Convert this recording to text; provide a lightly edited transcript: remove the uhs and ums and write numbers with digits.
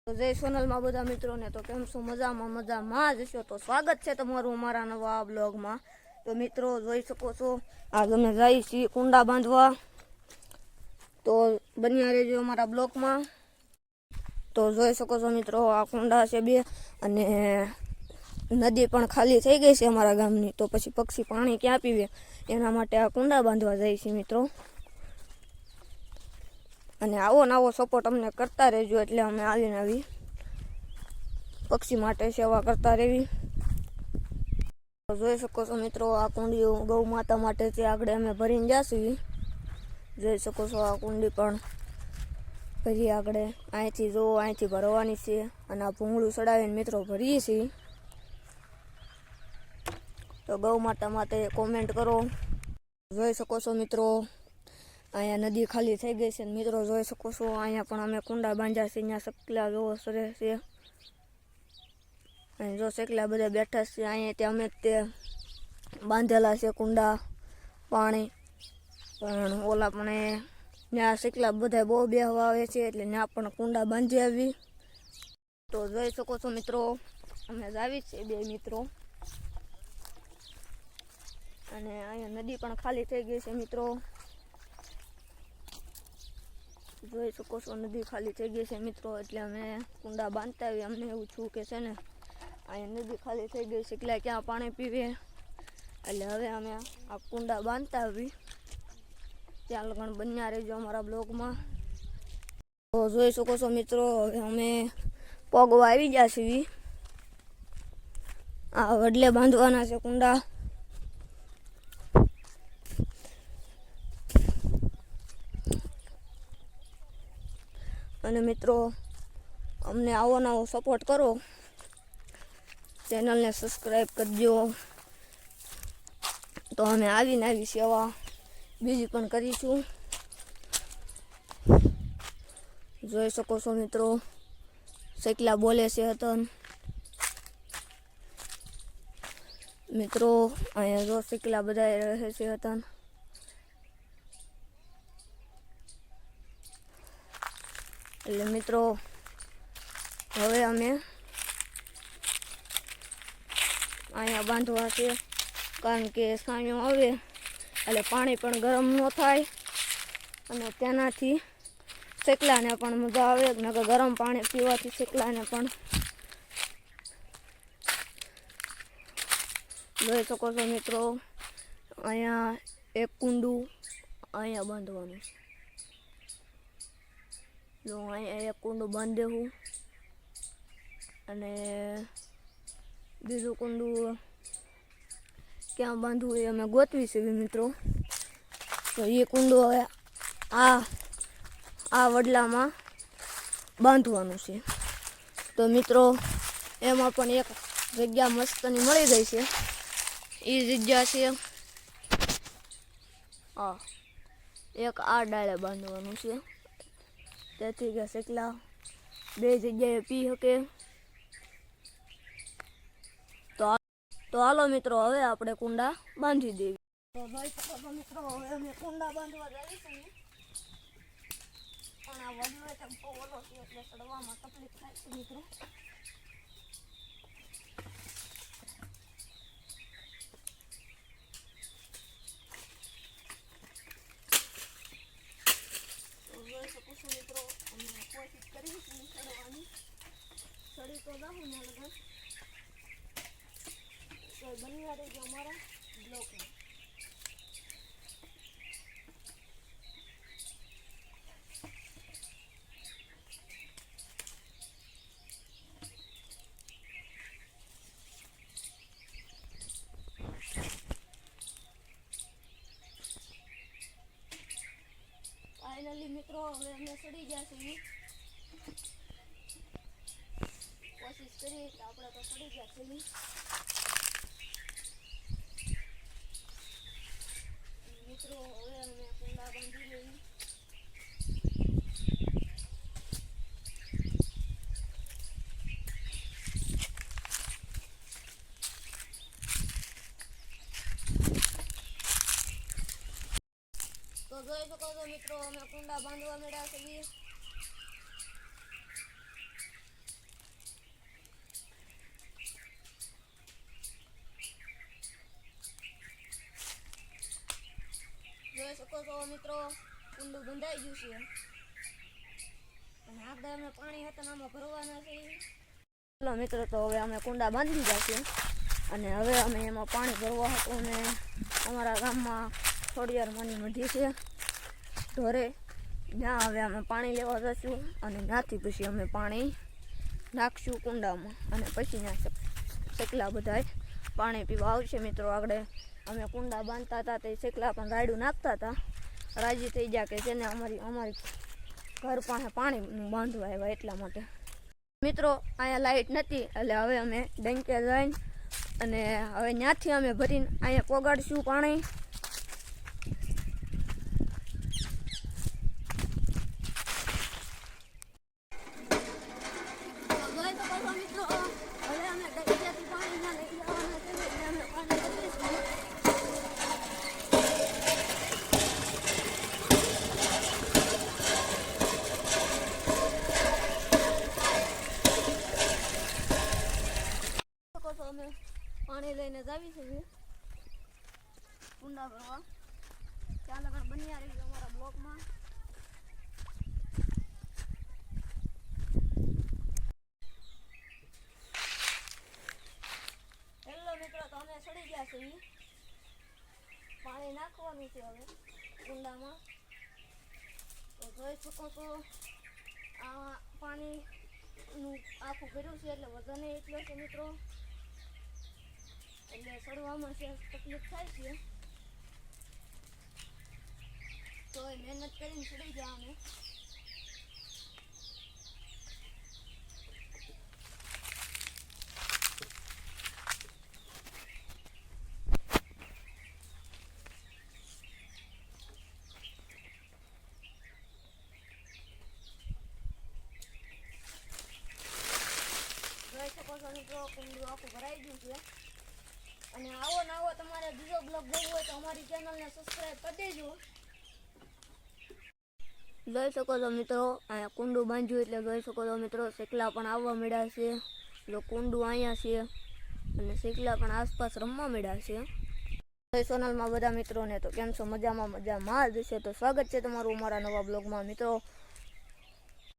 તો જય સોનલમાં બધા મિત્રોને તો કેમ છો? મજામાં જ છો? તો સ્વાગત છે તમારું અમારા નવા બ્લોગમાં. તો મિત્રો જોઈ શકો છો આજ અમે જઈએ છીએ કુંડા બાંધવા, તો બન્યા રહેજો અમારા બ્લોગમાં. તો જોઈ શકો છો મિત્રો આ કુંડા છે બે, અને નદી પણ ખાલી થઈ ગઈ છે અમારા ગામની. તો પછી પક્ષી પાણી ક્યાં પીવે એના માટે આ કુંડા બાંધવા જઈએ છીએ મિત્રો. અને આવો નવો સપોર્ટ અમને કરતા રહેજો, એટલે અમે આવી પક્ષી માટે સેવા કરતા રહેવી. જોઈ શકો છો મિત્રો આ કુંડીઓ ગૌ માતા માટે છે, આગળ અમે ભરીને જઈશું. જોઈ શકો છો આ કુંડી પણ ભરી આગળ અહીંથી જો અહીંથી ભરવાની છે, અને આ ભૂંગળું ચડાવીને મિત્રો ભરીએ છીએ. તો ગૌ માતા માટે કોમેન્ટ કરો. જોઈ શકો છો મિત્રો અહીંયા નદી ખાલી થઈ ગઈ છે મિત્રો. જોઈ શકો છો અહીંયા પણ અમે કુંડા બાંધ્યા છે. અહીંયા સકલા જોવો સરસ છે, અહીં જો સકલા બધા બેઠા છે. અહીંયા અમે તે બાંધેલા છે કુંડા પાણી, પણ ઓલા પણ ત્યાં સકલા બધા બહુ બેહવા આવે છે, એટલે ત્યાં પણ કુંડા બાંધી આવી. તો જોઈ શકો છો મિત્રો અમે આવી છે બે મિત્રો, અને અહીંયા નદી પણ ખાલી થઈ ગઈ છે મિત્રો. જોઈ શકો છો નદી ખાલી થઈ ગઈ છે મિત્રો, એટલે અમે કુંડા બાંધતા આવી. અમને એવું છું કે છે ને અહીંયા નદી ખાલી થઈ ગઈ છે, એટલે ક્યાં પાણી પીવે, એટલે હવે અમે આ કુંડા બાંધતા આવી. ત્યાં લગન બન્યા રહેજો અમારા બ્લોગમાં. તો જોઈ શકો છો મિત્રો હવે અમે પગવા આવી ગયા છીએ. આ વડલે બાંધવાના છે કુંડા. અને મિત્રો અમને આવો નવો સપોર્ટ કરો, ચેનલને સબસ્ક્રાઈબ કરજો. તો અમે આવી સેવા બીજી પણ કરીશું. જોઈ શકો છો મિત્રો સકલા બોલે છે હતન મિત્રો. અહીંયા જો સકલા બધા રહે છે હતન. એટલે મિત્રો હવે અમે અહીંયા બાંધવા છે, કારણ કે સાયો આવે એટલે પાણી પણ ગરમ ન થાય, અને તેનાથી સકલાને પણ મજા આવે. નકર ગરમ પાણી પીવાથી સકલાને પણ. જોઈ શકો છો મિત્રો અહીંયા એક કુંડું અહીંયા બાંધવાનું છે. જો અહીંયા એક કુંડું બાંધી દેવું, અને બીજું કુંડું ક્યાં બાંધવું એ અમે ગોતવી છે મિત્રો. તો એ કુંડું હવે આ વડલામાં બાંધવાનું છે. તો મિત્રો એમાં પણ એક જગ્યા મસ્તની મળી ગઈ છે. એ જગ્યા છે એક આ ડાળે બાંધવાનું છે, તેથી કે સકલા બે જગ્યાએ પી શકે. તો હાલો મિત્રો હવે આપણે કુંડા બાંધી દેવી. તો જોઈ શકો છો મિત્રો હવે અમે કુંડા બાંધવા જઈએ છીએ, પણ આ વડલો ટેમ્પો ઓલો છે એટલે ચડવામાં તકલીફ થાય છે મિત્રો. જોઈ શકો છો મિત્રો અમે કોશિશ કરી ચડવાની. ચડી તો જાઉં ને લગન. તો બન્યા રહેજો અમારા બ્લોગમાં. ફાઇનલી મિત્રો હવે અમે ચડી ગયા છીએ. કોશિશ કરી એટલે આપણે તો ચડી ગયા છીએ. મિત્રો હવે અમે કુંડા બાંધી લઈએ. તો જોઈ શકો છો મિત્રો અમે કુંડા બાંધવા મળ્યા છીએ. મિત્રો કુંડું બંધાઈ ગયું છે અને આગળ અમે પાણી હતા આમાં ભરવાના છે. ચલો મિત્રો, તો હવે અમે કુંડા બાંધી દીધા છે અને હવે અમે એમાં પાણી ભરવા હતું. અને અમારા ગામમાં થોડીવાર માની નદી છે ઢોરે, ત્યાં હવે અમે પાણી લેવા જઈશું અને ત્યાંથી પછી અમે પાણી નાખશું કુંડામાં અને પછી ત્યાં શેકલા બધા પાણી પીવા આવશે. મિત્રો આગળ અમે કુંડા બાંધતા હતા તે શેકલા પણ રાયડું નાખતા હતા, રાજી થઈ ગયા કે જેને અમારી ઘર પાસે પાણીનું બાંધવા આવ્યા એટલા માટે. મિત્રો અહીંયા લાઇટ નથી એટલે હવે અમે ડંકે જઈને અને હવે ત્યાંથી અમે ભરીને અહીંયા પોગાડશું પાણી. અમે પાણી લઈને જાવી છે કુંડા ભરવા. ત્યાં લગન બન્યા રહી અમારા બ્લોકમાં. હેલો મિત્રો, તો અમે ચડી ગયા છે. પાણી નાખવાનું છે હવે કુંડામાં. તો જોઈ શકો છો આ પાણીનું આખું ભર્યું છે એટલે વજન એટલો છે મિત્રો, એટલે ચડવામાં છે તકલીફ થાય છે. તો મહેનત કરીને ચડી ગયા અમે. જોઈ શકો છો મિત્રો, કુંડું આખું ભરાઈ ગયું છે. અને આવો ને આવો તમારે બીજો બ્લોગ જોવો હોય તો અમારી ચેનલને સબસ્ક્રાઈબ કરી દેજો. જોઈ શકો છો મિત્રો, અહીંયા કુંડું બાંધ્યું એટલે જોઈ શકો છો મિત્રો શેકલા પણ આવવા મળ્યા છે. જો કુંડું અહીંયા છે અને શેકલા પણ આસપાસ રમવા મળ્યા છે. ચેનલમાં બધા મિત્રોને તો કેમ છો? મજામાં જ હશે. તો સ્વાગત છે તમારું અમારા નવા બ્લોગમાં. મિત્રો